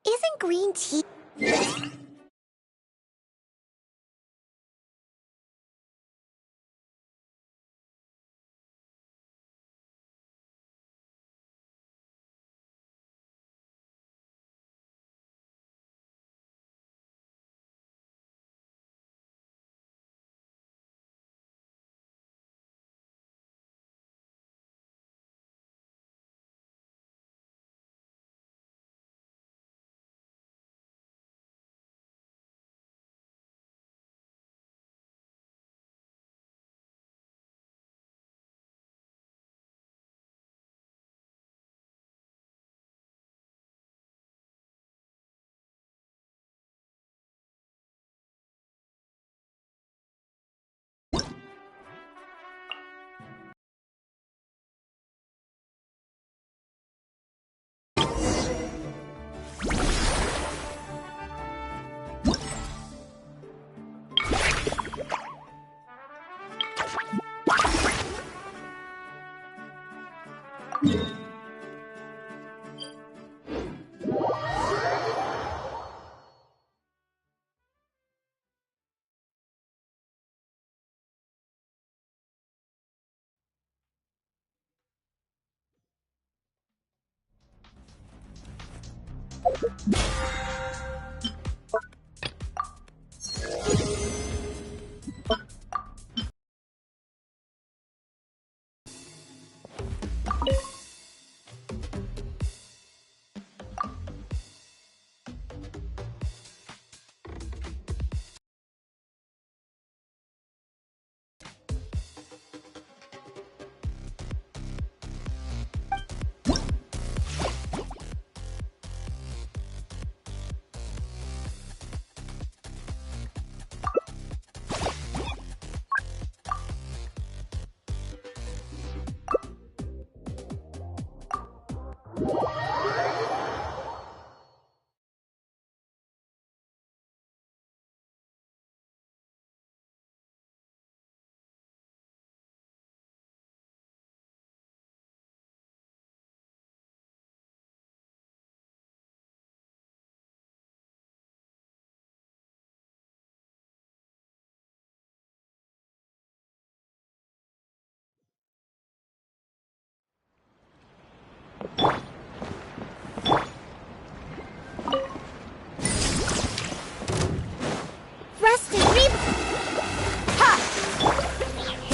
Isn't green tea...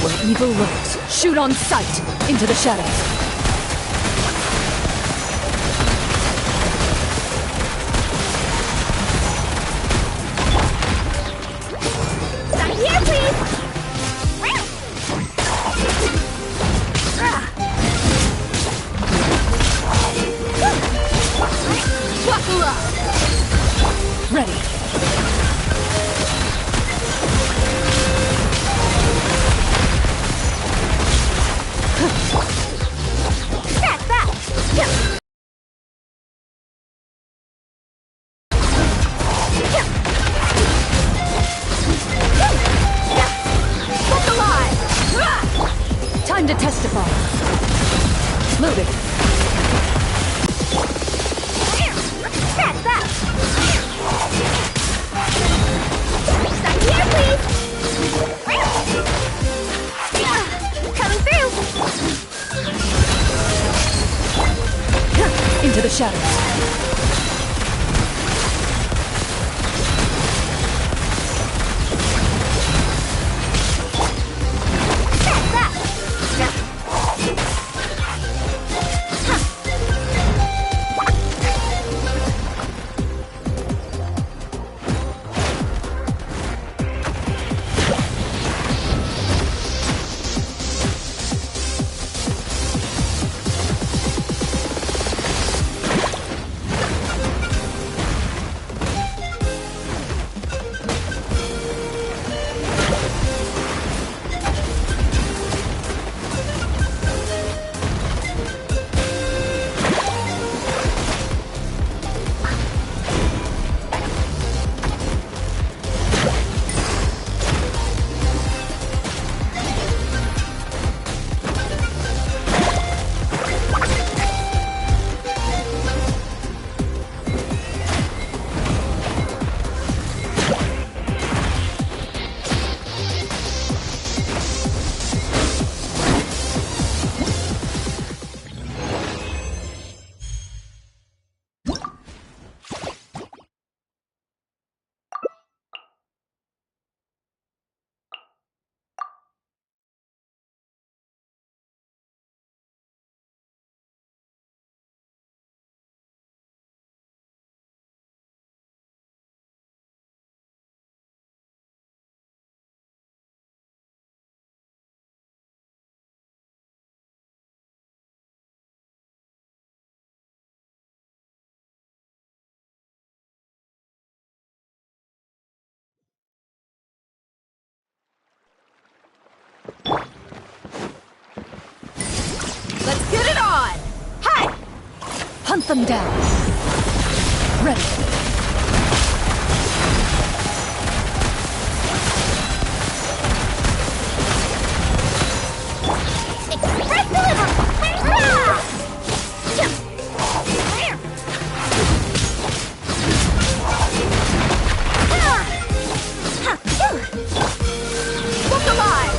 Where evil lurks, shoot on sight into the shadows. Ready. Step back! Look alive! Time to testify. Loaded. Step back! Stop here, please! Coming through! Into the shadows. Let's get it on! Hi! Hunt them down. Ready. Express delivery! Look alive!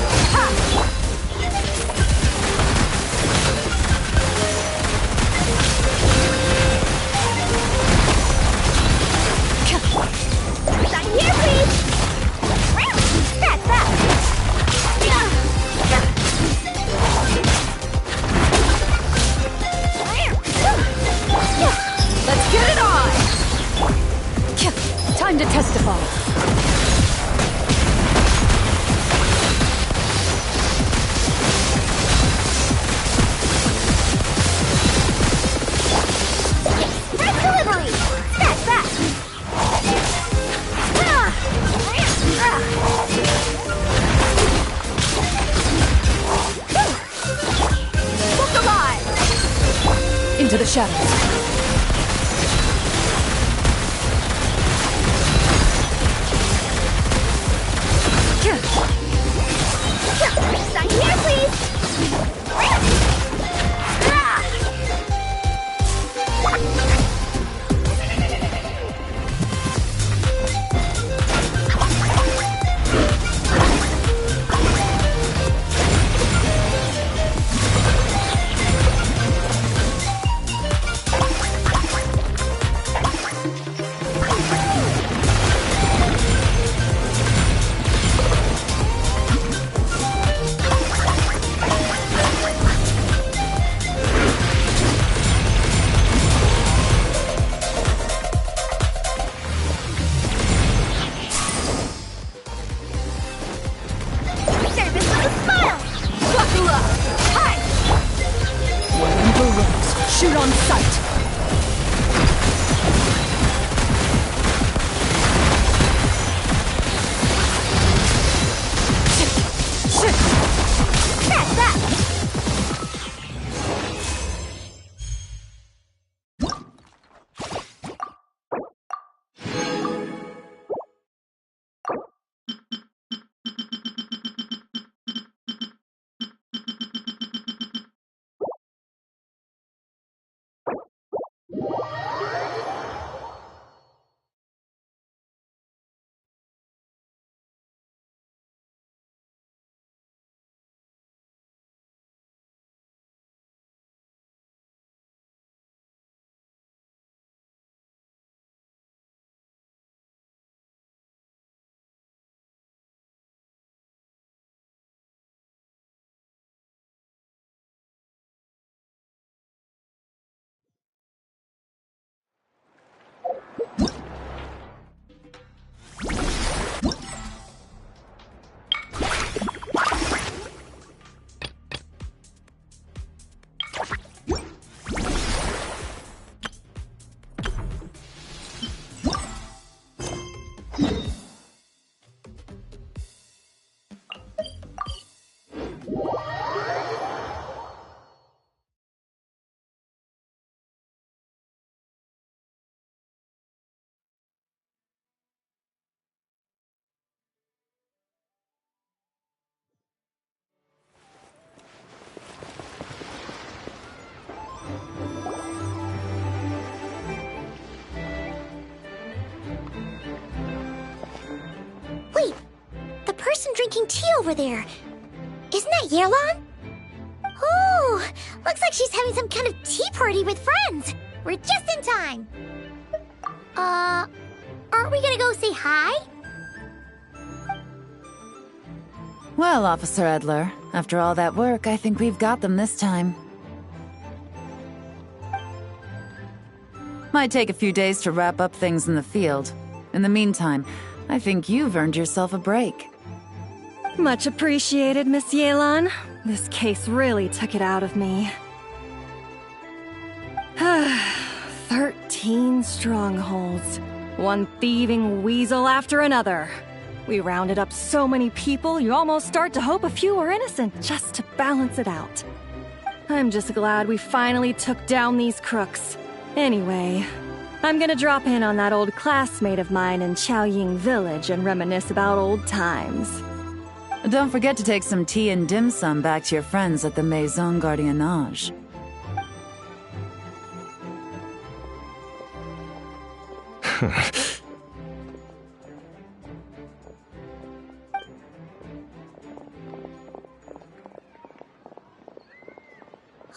Sign here, please! That's that! Let's get it on! Time to testify. Express delivery! That's that! Look alive! Into the shadows. Sign here, please! Shoot on sight! That's that! Wait, the person drinking tea over there. Isn't that Yelan? Oh, looks like she's having some kind of tea party with friends. We're just in time. Aren't we gonna go say hi? Well, Officer Edler, after all that work, I think we've got them this time. Might take a few days to wrap up things in the field. In the meantime, I think you've earned yourself a break. Much appreciated, Miss Yelan. This case really took it out of me. 13 strongholds. One thieving weasel after another. We rounded up so many people, you almost start to hope a few were innocent, just to balance it out. I'm just glad we finally took down these crooks. Anyway, I'm gonna drop in on that old classmate of mine in Chaoying Village and reminisce about old times. Don't forget to take some tea and dim sum back to your friends at the Maison Gardiennage.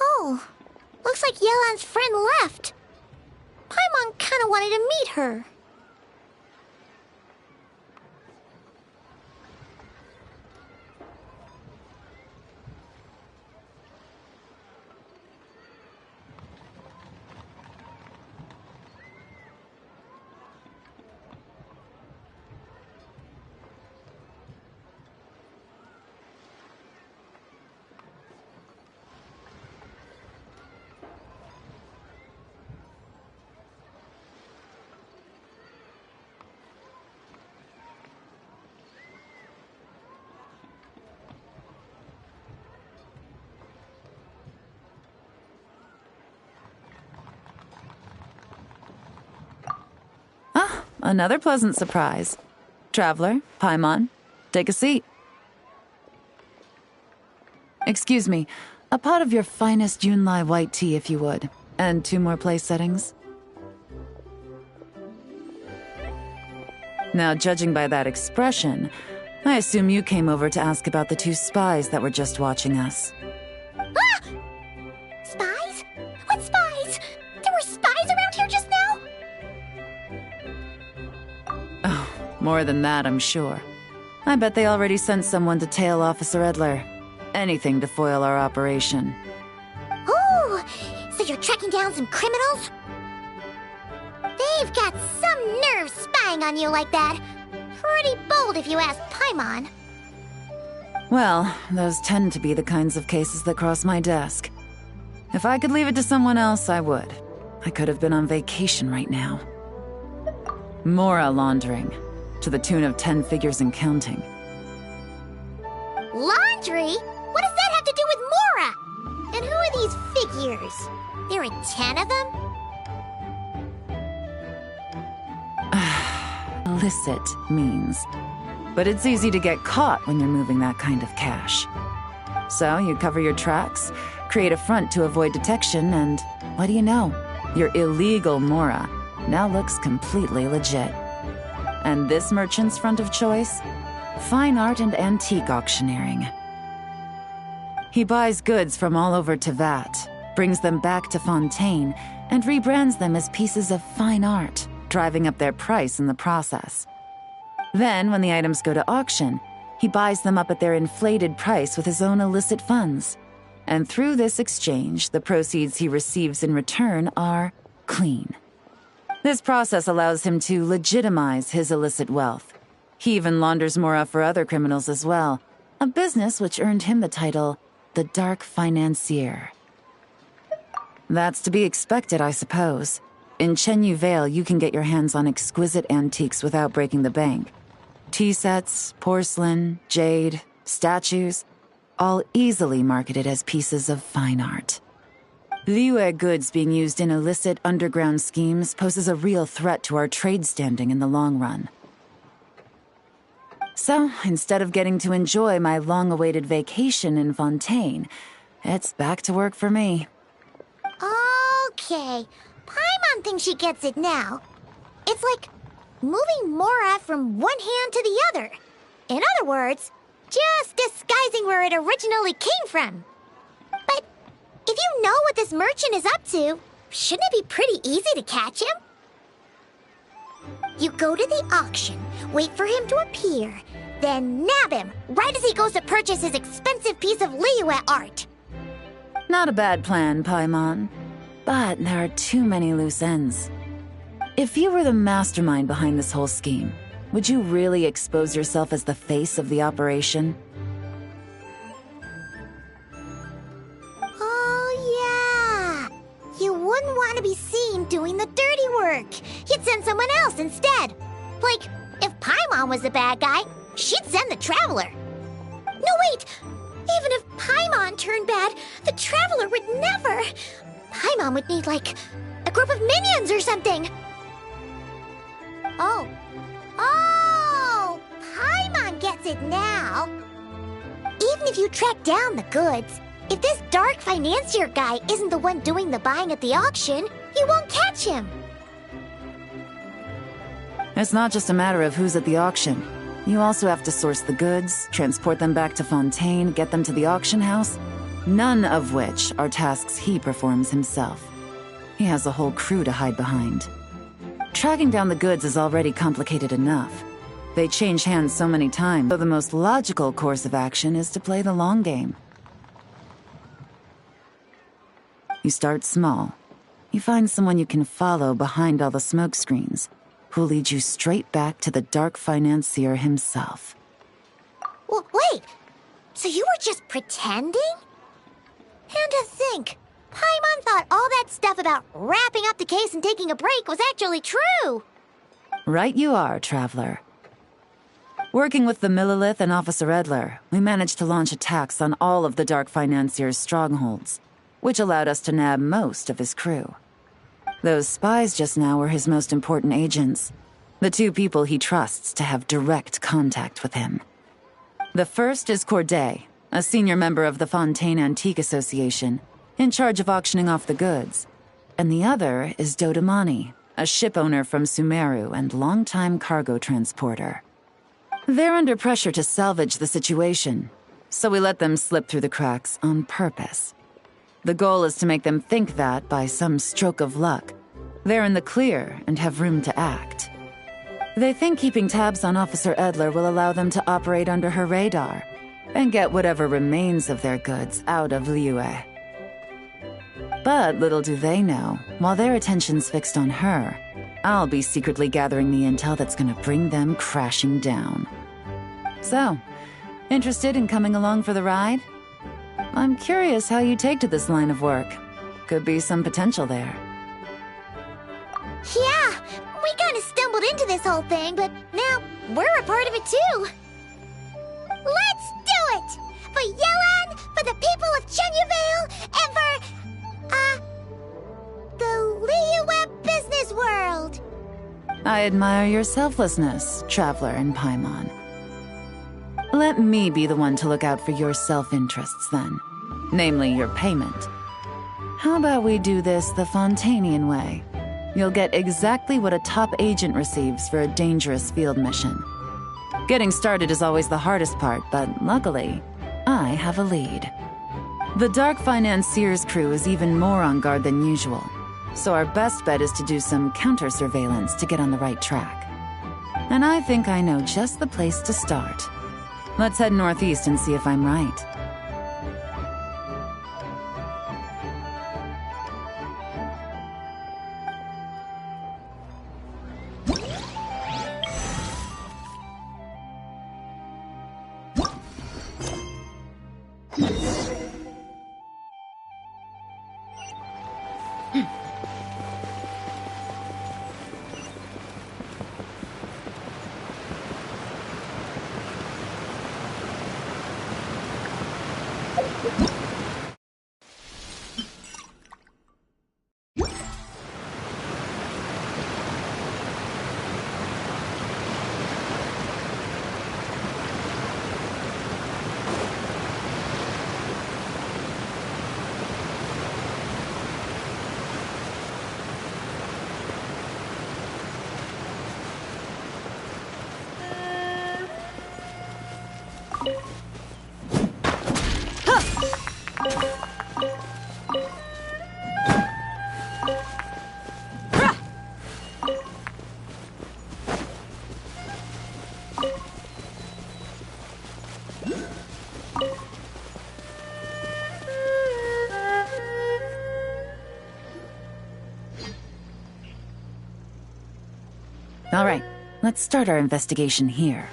Oh, looks like Yelan's friend left. Paimon kinda wanted to meet her. Another pleasant surprise. Traveler, Paimon, take a seat. Excuse me, a pot of your finest Yunlai white tea, if you would. And 2 more place settings. Now, judging by that expression, I assume you came over to ask about the 2 spies that were just watching us. Ah! Spies? What spies? There were spies around here just now? Oh, more than that, I'm sure. I bet they already sent someone to tail Officer Edler. Anything to foil our operation. Oh, so you're tracking down some criminals? They've got some nerve spying on you like that. Pretty bold if you ask Paimon. Well, those tend to be the kinds of cases that cross my desk. If I could leave it to someone else, I would. I could have been on vacation right now. Mora laundering, to the tune of 10 figures and counting. Laundry? What does that have to do with Mora? And who are these figures? There are 10 of them? Illicit means. But it's easy to get caught when you're moving that kind of cash. So you cover your tracks, create a front to avoid detection, and what do you know? Your illegal Mora now looks completely legit. And this merchant's front of choice? Fine art and antique auctioneering. He buys goods from all over Tevat, brings them back to Fontaine, and rebrands them as pieces of fine art, driving up their price in the process. Then, when the items go to auction, he buys them up at their inflated price with his own illicit funds. And through this exchange, the proceeds he receives in return are clean. This process allows him to legitimize his illicit wealth. He even launders Mora for other criminals as well, a business which earned him the title, the Dark Financier. That's to be expected, I suppose. In Chenyu Vale, you can get your hands on exquisite antiques without breaking the bank. Tea sets, porcelain, jade, statues, all easily marketed as pieces of fine art. Liyue goods being used in illicit underground schemes poses a real threat to our trade standing in the long run. So, instead of getting to enjoy my long-awaited vacation in Fontaine, it's back to work for me. Okay, Paimon thinks she gets it now. It's like moving Mora from one hand to the other. In other words, just disguising where it originally came from. But if you know what this merchant is up to, shouldn't it be pretty easy to catch him? You go to the auction, wait for him to appear, then nab him right as he goes to purchase his expensive piece of Liyue art. Not a bad plan, Paimon. But there are too many loose ends. If you were the mastermind behind this whole scheme, would you really expose yourself as the face of the operation? Oh, yeah. You wouldn't want to be seen doing the dirty work. You'd send someone else instead. Like, if Paimon was the bad guy, she'd send the Traveler. No, wait! Even if Paimon turned bad, the Traveler would never. Paimon would need, like, a group of minions or something. Oh. Oh! Paimon gets it now. Even if you track down the goods, if this dark financier guy isn't the one doing the buying at the auction, you won't catch him. It's not just a matter of who's at the auction. You also have to source the goods, transport them back to Fontaine, get them to the auction house, none of which are tasks he performs himself. He has a whole crew to hide behind. Tracking down the goods is already complicated enough. They change hands so many times, so the most logical course of action is to play the long game. You start small. You find someone you can follow behind all the smoke screens, who'll lead you straight back to the dark financier himself. Well, wait! So you were just pretending? And to think, Paimon thought all that stuff about wrapping up the case and taking a break was actually true! Right you are, Traveler. Working with the Millilith and Officer Edler, we managed to launch attacks on all of the Dark Financier's strongholds, which allowed us to nab most of his crew. Those spies just now were his most important agents, the two people he trusts to have direct contact with him. The first is Corday, a senior member of the Fontaine Antique Association, in charge of auctioning off the goods. And the other is Dodamani, a ship owner from Sumeru and longtime cargo transporter. They're under pressure to salvage the situation, so we let them slip through the cracks on purpose. The goal is to make them think that, by some stroke of luck, they're in the clear and have room to act. They think keeping tabs on Officer Edler will allow them to operate under her radar and get whatever remains of their goods out of Liyue. But little do they know, while their attention's fixed on her, I'll be secretly gathering the intel that's gonna bring them crashing down. So, interested in coming along for the ride? I'm curious how you take to this line of work. Could be some potential there. Yeah, we kinda stumbled into this whole thing, but now we're a part of it too. Let's do it! For Yelan, for the people of Chenyavale, and for, the Liyue business world! I admire your selflessness, Traveler and Paimon. Let me be the one to look out for your self-interests, then. Namely, your payment. How about we do this the Fontainian way? You'll get exactly what a top agent receives for a dangerous field mission. Getting started is always the hardest part, but luckily, I have a lead. The Dark Financier's crew is even more on guard than usual, so our best bet is to do some counter-surveillance to get on the right track. And I think I know just the place to start. Let's head northeast and see if I'm right. All right, let's start our investigation here.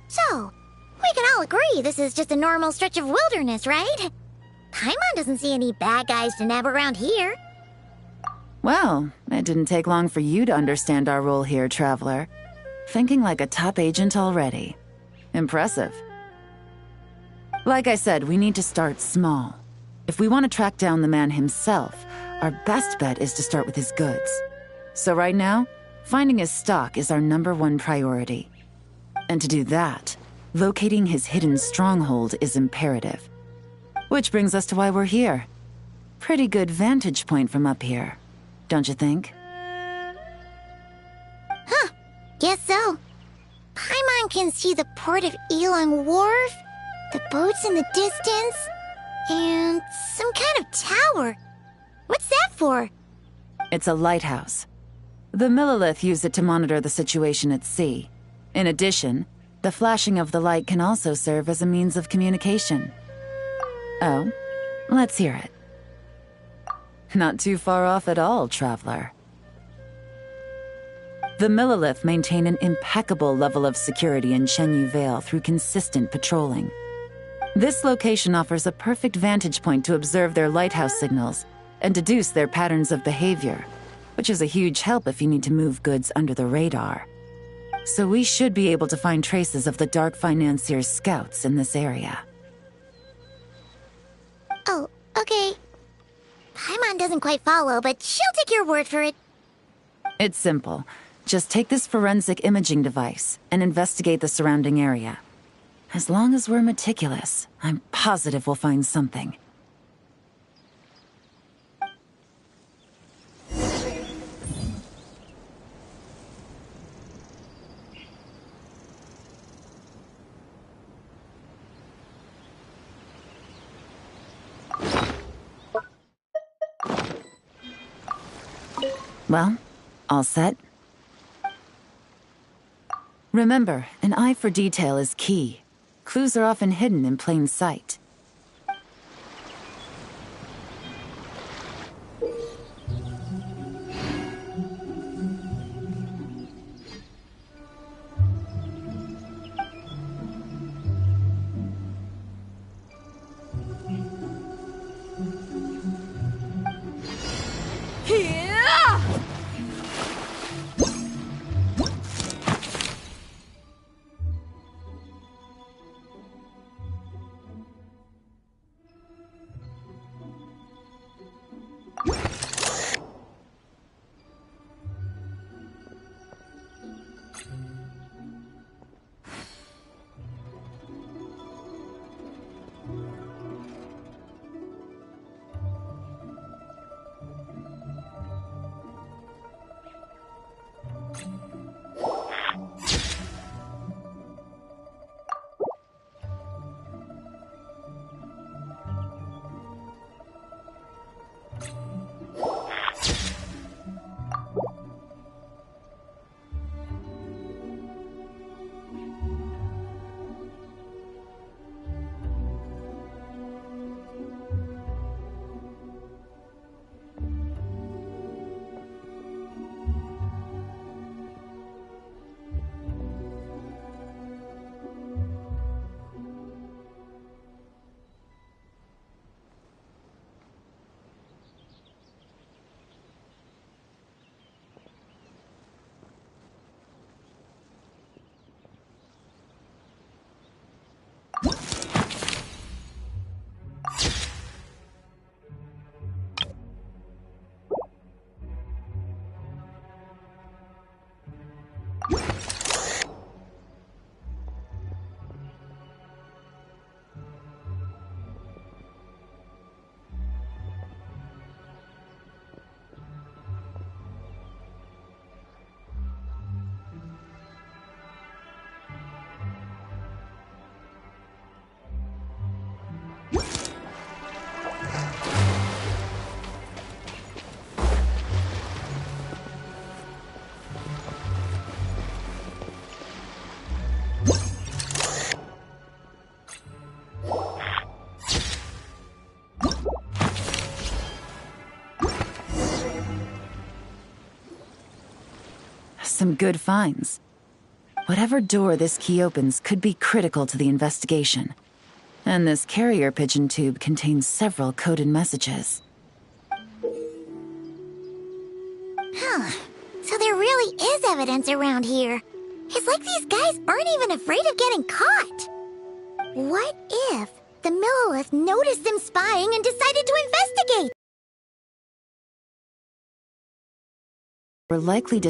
So, we can all agree this is just a normal stretch of wilderness, right? Paimon doesn't see any bad guys to nab around here. Well, it didn't take long for you to understand our role here, Traveler. Thinking like a top agent already. Impressive. Like I said, we need to start small. If we want to track down the man himself, our best bet is to start with his goods. So right now, finding his stock is our #1 priority. And to do that, locating his hidden stronghold is imperative. Which brings us to why we're here. Pretty good vantage point from up here, don't you think? Huh, guess so. Paimon can see the port of Elong Wharf, the boats in the distance, and some kind of tower. What's that for? It's a lighthouse. The Millilith use it to monitor the situation at sea. In addition, the flashing of the light can also serve as a means of communication. Oh, let's hear it. Not too far off at all, Traveler. The Millilith maintain an impeccable level of security in Shenyu Vale through consistent patrolling. This location offers a perfect vantage point to observe their lighthouse signals and deduce their patterns of behavior, which is a huge help if you need to move goods under the radar. So we should be able to find traces of the Dark Financier's scouts in this area. Oh, okay. Paimon doesn't quite follow, but she'll take your word for it. It's simple. Just take this forensic imaging device and investigate the surrounding area. As long as we're meticulous, I'm positive we'll find something. Well, all set? Remember, an eye for detail is key. Clues are often hidden in plain sight. Some good finds. Whatever door this key opens could be critical to the investigation. And this carrier pigeon tube contains several coded messages. Huh. So there really is evidence around here. It's like these guys aren't even afraid of getting caught. What if the Millilith noticed them spying and decided to investigate? We're likely to